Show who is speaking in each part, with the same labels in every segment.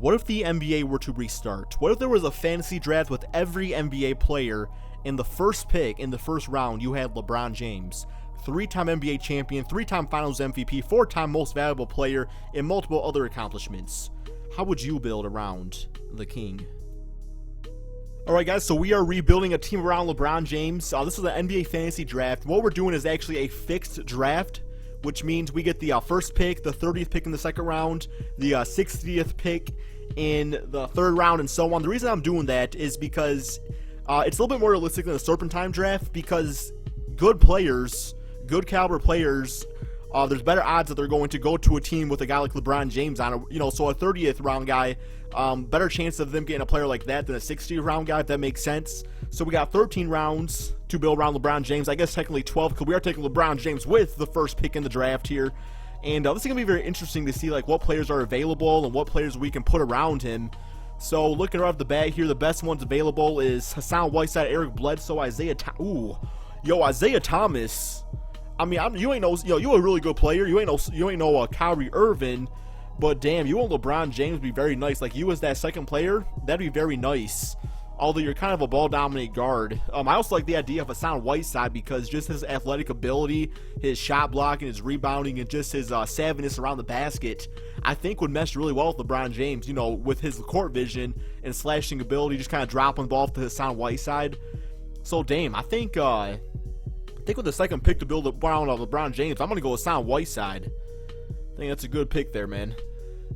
Speaker 1: What if the NBA were to restart? What if there was a fantasy draft with every NBA player in the first pick, in the first round, you had LeBron James, 3-time NBA champion, 3-time Finals MVP, 4-time most valuable player, and multiple other accomplishments? How would you build around the king? Alright guys, so we are rebuilding a team around LeBron James. This is an NBA fantasy draft. What we're doing is actually a fixed draft, which means we get the first pick, the 30th pick in the second round, the 60th pick in the third round, and so on. The reason I'm doing that is because it's a little bit more realistic than a Serpentine draft, because good players, good caliber players, there's better odds that they're going to go to a team with a guy like LeBron James on it. So a 30th round guy, better chance of them getting a player like that than a 60th round guy, if that makes sense. So we got 13 rounds to build around LeBron James. I guess technically 12, because we are taking LeBron James with the first pick in the draft here. And this is going to be very interesting to see like what players are available and what players we can put around him. So looking right off the bat here, the best ones available is Hassan Whiteside, Eric Bledsoe, Isaiah Thomas. I mean, you ain't no, you a really good player. You ain't no Kyrie Irving, but damn, you and LeBron James would be very nice. Like you as that second player, that'd be very nice. Although you're kind of a ball-dominant guard. I also like the idea of Hassan Whiteside because just his athletic ability, his shot blocking, his rebounding, and just his savviness around the basket, I think would mesh really well with LeBron James. With his court vision and slashing ability, just kind of dropping the ball to Hassan Whiteside. So damn, I think with the second pick to build around LeBron James, I'm gonna go with Hassan Whiteside. I think that's a good pick there, man.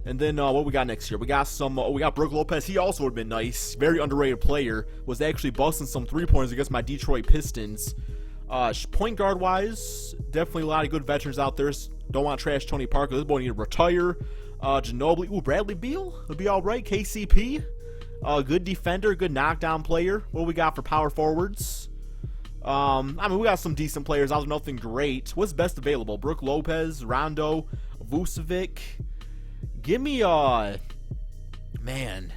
Speaker 1: And then what we got next year? We got we got Brook Lopez. He also would have been nice. Very underrated player. Was actually busting some 3-pointers against my Detroit Pistons. Point guard wise, definitely a lot of good veterans out there. Don't want to trash Tony Parker. This boy need to retire. Ginobili. Ooh, Bradley Beal would be all right. KCP. Good defender, good knockdown player. What we got for power forwards? I mean, we got some decent players. I was nothing great. What's best available? Brook Lopez, Rondo, Vucevic. Give me, man.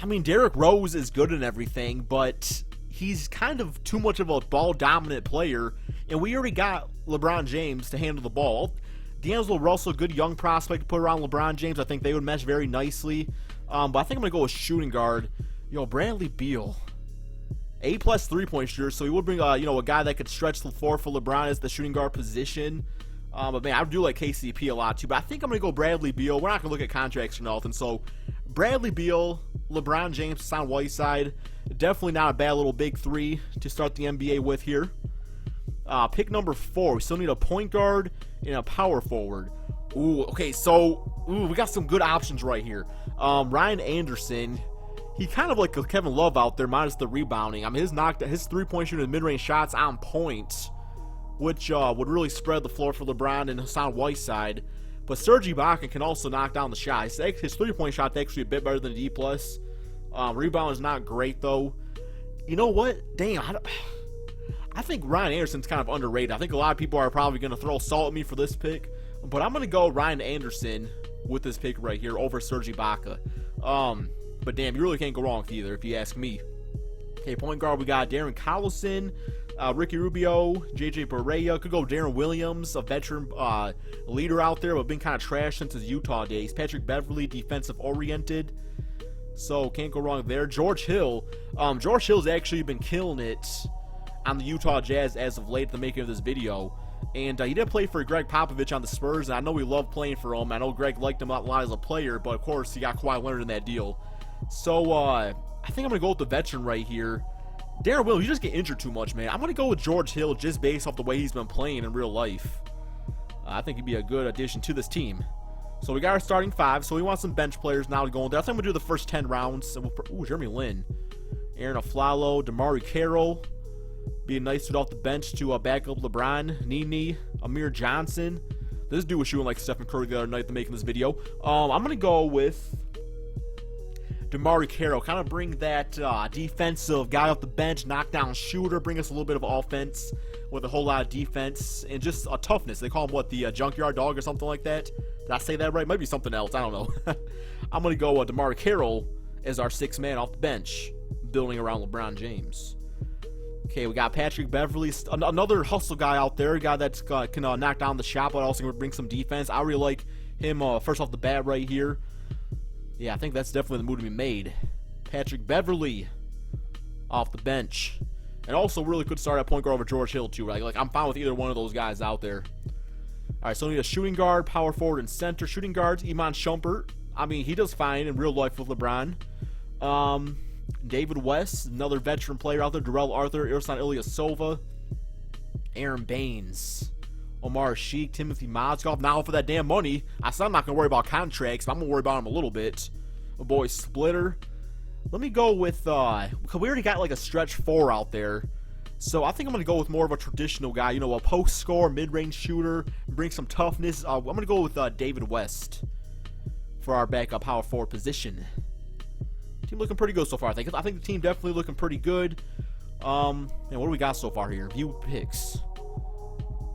Speaker 1: I mean, Derrick Rose is good and everything, but he's kind of too much of a ball-dominant player, and we already got LeBron James to handle the ball. D'Angelo Russell, good young prospect to put around LeBron James. I think they would mesh very nicely. But I think I'm going to go with shooting guard. Bradley Beal. A+ 3-point shooter, so he would bring, a guy that could stretch the floor for LeBron as the shooting guard position. But man, I do like KCP a lot too. But I think I'm going to go Bradley Beal. We're not going to look at contracts or nothing. So Bradley Beal, LeBron James, Hassan Whiteside. Definitely not a bad little big three to start the NBA with here. Pick number 4. We still need a point guard and a power forward. Ooh, okay, so we got some good options right here. Ryan Anderson. He kind of like a Kevin Love out there, minus the rebounding. I mean, his 3-point shooting and mid-range shots on point, which would really spread the floor for LeBron and Hassan Whiteside. But Serge Ibaka can also knock down the shot. His 3-point shot is actually a bit better than a D+. Rebound is not great, though. You know what? Damn, I think Ryan Anderson's kind of underrated. I think a lot of people are probably going to throw salt at me for this pick. But I'm going to go Ryan Anderson with this pick right here over Serge Ibaka. But damn, you really can't go wrong with either, if you ask me. Okay, point guard, we got Darren Collison, Ricky Rubio, JJ Barea. Could go Darren Williams, a veteran leader out there, but been kind of trash since his Utah days. Patrick Beverly, defensive oriented. So can't go wrong there. George Hill. George Hill's actually been killing it on the Utah Jazz as of late, the making of this video. And he did play for Greg Popovich on the Spurs, and I know he loved playing for him. I know Greg liked him a lot as a player, but of course he got Kawhi Leonard in that deal. So I think I'm going to go with the veteran right here. Darren Williams, you just get injured too much, man. I'm going to go with George Hill just based off the way he's been playing in real life. I think he'd be a good addition to this team. So we got our starting 5, so we want some bench players now to go in there. I think we'll do the first 10 rounds. Ooh, Jeremy Lin. Aaron Aflalo, DeMarre Carroll. Be a nice dude off the bench to back up LeBron, Nene, Amir Johnson. This dude was shooting like Stephen Curry the other night making this video. I'm going to go with DeMarre Carroll. Kind of bring that defensive guy off the bench, knockdown shooter, bring us a little bit of offense with a whole lot of defense and just a toughness. They call him, what, the junkyard dog or something like that? Did I say that right? Might be something else. I don't know. I'm going to go DeMarre Carroll as our 6th man off the bench, building around LeBron James. Okay, we got Patrick Beverly, another hustle guy out there, a guy that can knock down the shot, but also bring some defense. I really like him first off the bat right here. Yeah, I think that's definitely the move to be made. Patrick Beverley off the bench. And also really could start at point guard over George Hill too. Like I'm fine with either one of those guys out there. Alright, so we need a shooting guard, power forward, and center. Shooting guards, Iman Shumpert. I mean, he does fine in real life with LeBron. David West, another veteran player out there. Darrell Arthur, Ersan Ilyasova, Aaron Baines, Omar Sheik, Timothy Mozgov. Now for that damn money, I said I'm not going to worry about contracts, but I'm going to worry about him a little bit. My boy Splitter. Let me go with, because we already got like a stretch 4 out there. So I think I'm going to go with more of a traditional guy, you know, a post scorer, mid-range shooter, bring some toughness. I'm going to go with David West for our backup power forward position. Team looking pretty good so far, I think. I think the team definitely looking pretty good. And what do we got so far here? View picks.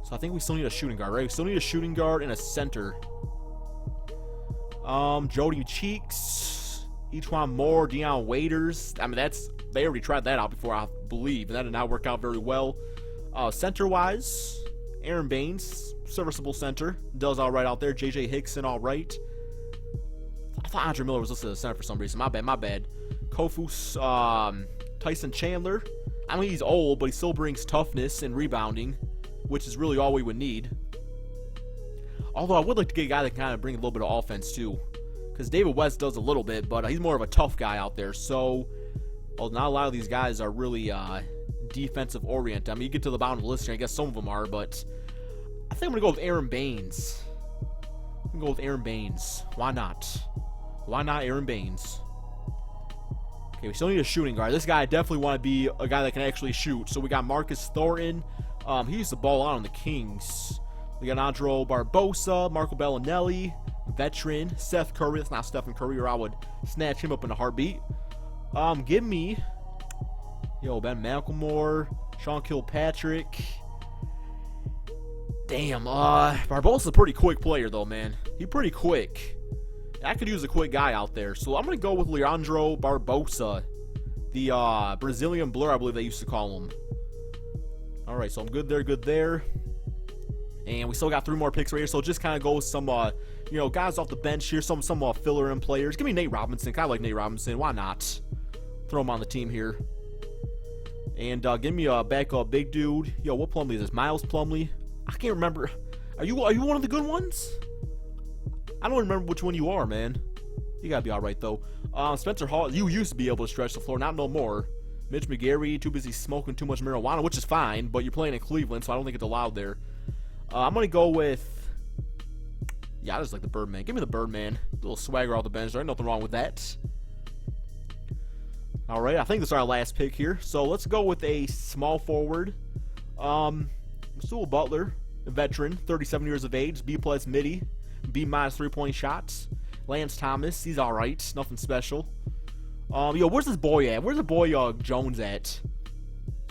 Speaker 1: So I think we still need a shooting guard, right? We still need a shooting guard and a center. Jody Cheeks, E'Twaun Moore, Deion Waiters. I mean, they already tried that out before, I believe, and that did not work out very well. Center-wise, Aaron Baines, serviceable center, does all right out there. J.J. Hickson, all right. I thought Andre Miller was listed as center for some reason. My bad. Kofus, Tyson Chandler. I mean, he's old, but he still brings toughness and rebounding, which is really all we would need. Although I would like to get a guy that can kind of bring a little bit of offense too, because David West does a little bit, but he's more of a tough guy out there. So, well, not a lot of these guys are really defensive oriented. I mean, you get to the bottom of the list here, I guess some of them are, but I think I'm gonna go with Aaron Baines. I'm gonna go with Aaron Baines. Why not? Why not Aaron Baines? Okay, we still need a shooting guard. This guy I definitely want to be a guy that can actually shoot. So we got Marcus Thornton. He used the ball out on the Kings. We got Andro Barbosa, Marco Bellinelli, veteran, Seth Curry. That's not Stephen Curry, or I would snatch him up in a heartbeat. Give me, Ben McLemore, Sean Kilpatrick. Damn, Barbosa's a pretty quick player though, man. He's pretty quick. I could use a quick guy out there, so I'm going to go with Leandro Barbosa, the Brazilian blur, I believe they used to call him. Alright, so I'm good there. And we still got 3 more picks right here, so just kind of go with some, guys off the bench here, some filler-in players. Give me Nate Robinson. I like Nate Robinson. Why not? Throw him on the team here. And give me a backup big dude. What Plumlee is this? Miles Plumlee? I can't remember. Are you one of the good ones? I don't remember which one you are, man. You gotta be alright, though. Spencer Hall, you used to be able to stretch the floor, not no more. Mitch McGarry, too busy smoking too much marijuana, which is fine, but you're playing in Cleveland, so I don't think it's allowed there. I'm gonna go with... Yeah, I just like the Birdman. Give me the Birdman. A little swagger off the bench. There ain't nothing wrong with that. Alright, I think this is our last pick here. So let's go with a small forward. Sewell Butler, a veteran, 37 years of age, B+ midi. B- 3-point shots. Lance Thomas, he's alright. Nothing special. Where's this boy at? Where's the boy Jones at?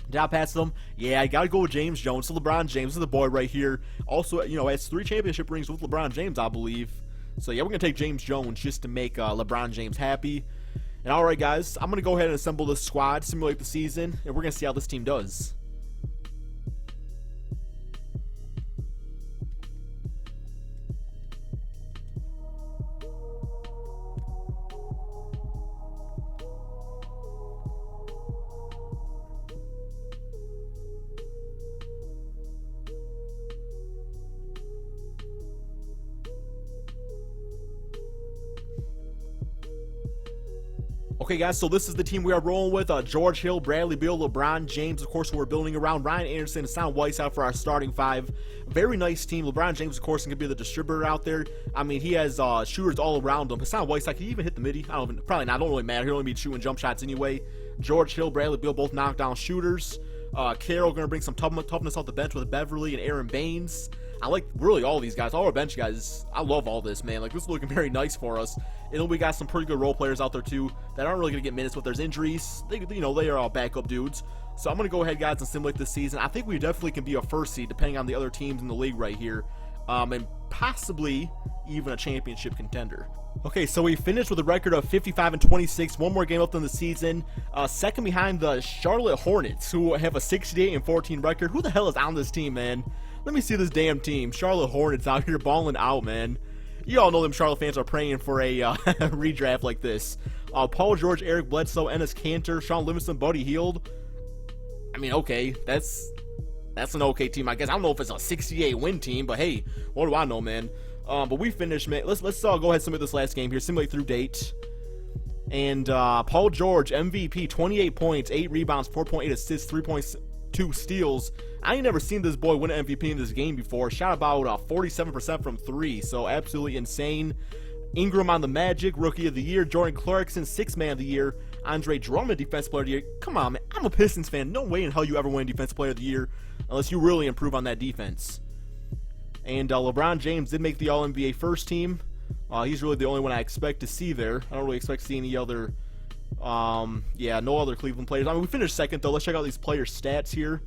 Speaker 1: Did I pass them? Yeah, I gotta go with James Jones. So LeBron James is the boy right here. Also, has 3 championship rings with LeBron James, I believe. So yeah, we're gonna take James Jones just to make LeBron James happy. And alright guys, I'm gonna go ahead and assemble this squad, simulate the season, and we're gonna see how this team does. Okay, guys, so this is the team we are rolling with. George Hill, Bradley Beal, LeBron James, of course, who we're building around. Ryan Anderson and Hassan Whiteside for our starting 5. Very nice team. LeBron James, of course, can be the distributor out there. I mean, he has shooters all around him. Hassan Whiteside, can he even hit the midi? Probably not. Don't really matter. He'll only be shooting jump shots anyway. George Hill, Bradley Beal, both knockdown shooters. Carroll going to bring some toughness off the bench with Beverly and Aaron Baines. I like really all these guys, all our bench guys. I love all this, man. Like, this is looking very nice for us. And then we got some pretty good role players out there too that aren't really gonna get minutes, but there's injuries. They are all backup dudes. So I'm gonna go ahead, guys, and simulate this season. I think we definitely can be a first seed depending on the other teams in the league right here, and possibly even a championship contender. Okay, so we finished with a record of 55-26. 1 more game left in the season. Second behind the Charlotte Hornets, who have a 68-14 record. Who the hell is on this team, man? Let me see this damn team. Charlotte Hornets out here balling out, man. You all know them Charlotte fans are praying for a redraft like this. Paul George, Eric Bledsoe, Enes Kanter, Sean Livingston, Buddy Hield. I mean, okay, that's an okay team, I guess. I don't know if it's a 68 win team, but hey, what do I know, man? But we finished, man. Let's go ahead and simulate this last game here. Simulate through date. And Paul George, MVP, 28 points, 8 rebounds, 4.8 assists, 3.2 steals. I ain't never seen this boy win an MVP in this game before. Shot about 47% from 3, so absolutely insane. Ingram on the Magic, Rookie of the Year. Jordan Clarkson, 6th Man of the Year. Andre Drummond, Defensive Player of the Year. Come on, man. I'm a Pistons fan. No way in hell you ever win Defensive Player of the Year unless you really improve on that defense. And LeBron James did make the All-NBA first team. He's really the only one I expect to see there. I don't really expect to see any other, no other Cleveland players. I mean, we finished second, though. Let's check out these player stats here.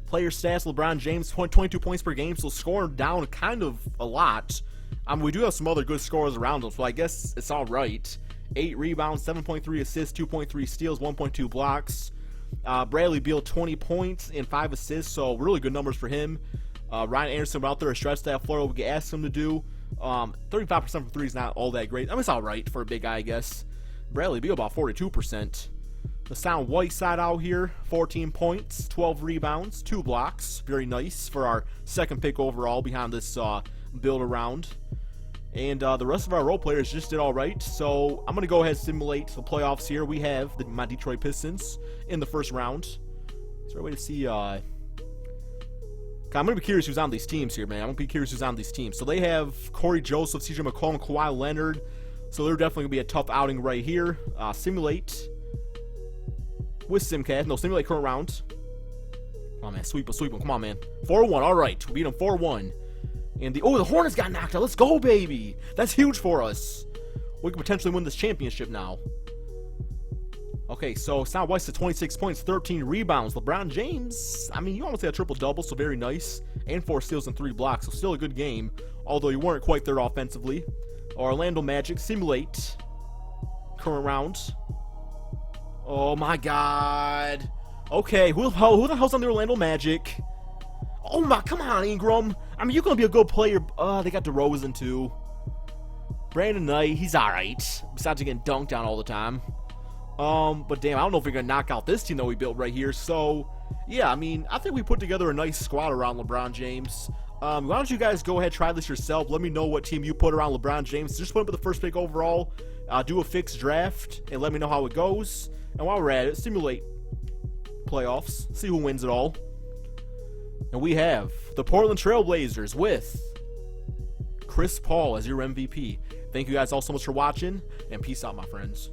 Speaker 1: Player stats, LeBron James, 22 points per game, so scoring down kind of a lot. I mean, we do have some other good scorers around him, so I guess it's all right. 8 rebounds, 7.3 assists, 2.3 steals, 1.2 blocks. Bradley Beal, 20 points and 5 assists, so really good numbers for him. Ryan Anderson went out there to stretch that floor, we asked him to do. 35% from 3 is not all that great. I mean, it's all right for a big guy, I guess. Bradley Beal about 42%. The Sound Whiteside out here, 14 points, 12 rebounds, 2 blocks. Very nice for our second pick overall behind this build around. And the rest of our role players just did all right. So I'm going to go ahead and simulate the playoffs here. We have my Detroit Pistons in the first round. Is there a way to see... I'm going to be curious who's on these teams here, man. I'm going to be curious who's on these teams. So they have Corey Joseph, CJ McCollum, Kawhi Leonard. So they're definitely going to be a tough outing right here. Simulate with Simcast. No, simulate current round. Come on, man. Sweep him. Come on, man. 4-1. All right. We beat him 4-1. And the Hornets got knocked out. Let's go, baby. That's huge for us. We could potentially win this championship now. Okay, so Sound Weiss to 26 points, 13 rebounds. LeBron James, I mean, you almost had a triple-double, so very nice. And 4 steals and 3 blocks, so still a good game. Although you weren't quite there offensively. Orlando Magic, simulate. Current round. Oh, my God. Okay, who the hell's on the Orlando Magic? Oh, my, come on, Ingram. I mean, you're going to be a good player. They got DeRozan, too. Brandon Knight, he's all right. Besides getting dunked on all the time. But damn, I don't know if we're going to knock out this team that we built right here. So, yeah, I mean, I think we put together a nice squad around LeBron James. Why don't you guys go ahead, try this yourself. Let me know what team you put around LeBron James. Just put him with the first pick overall. Do a fixed draft, and let me know how it goes. And while we're at it, simulate playoffs. See who wins it all. And we have the Portland Trail Blazers with Chris Paul as your MVP. Thank you guys all so much for watching, and peace out, my friends.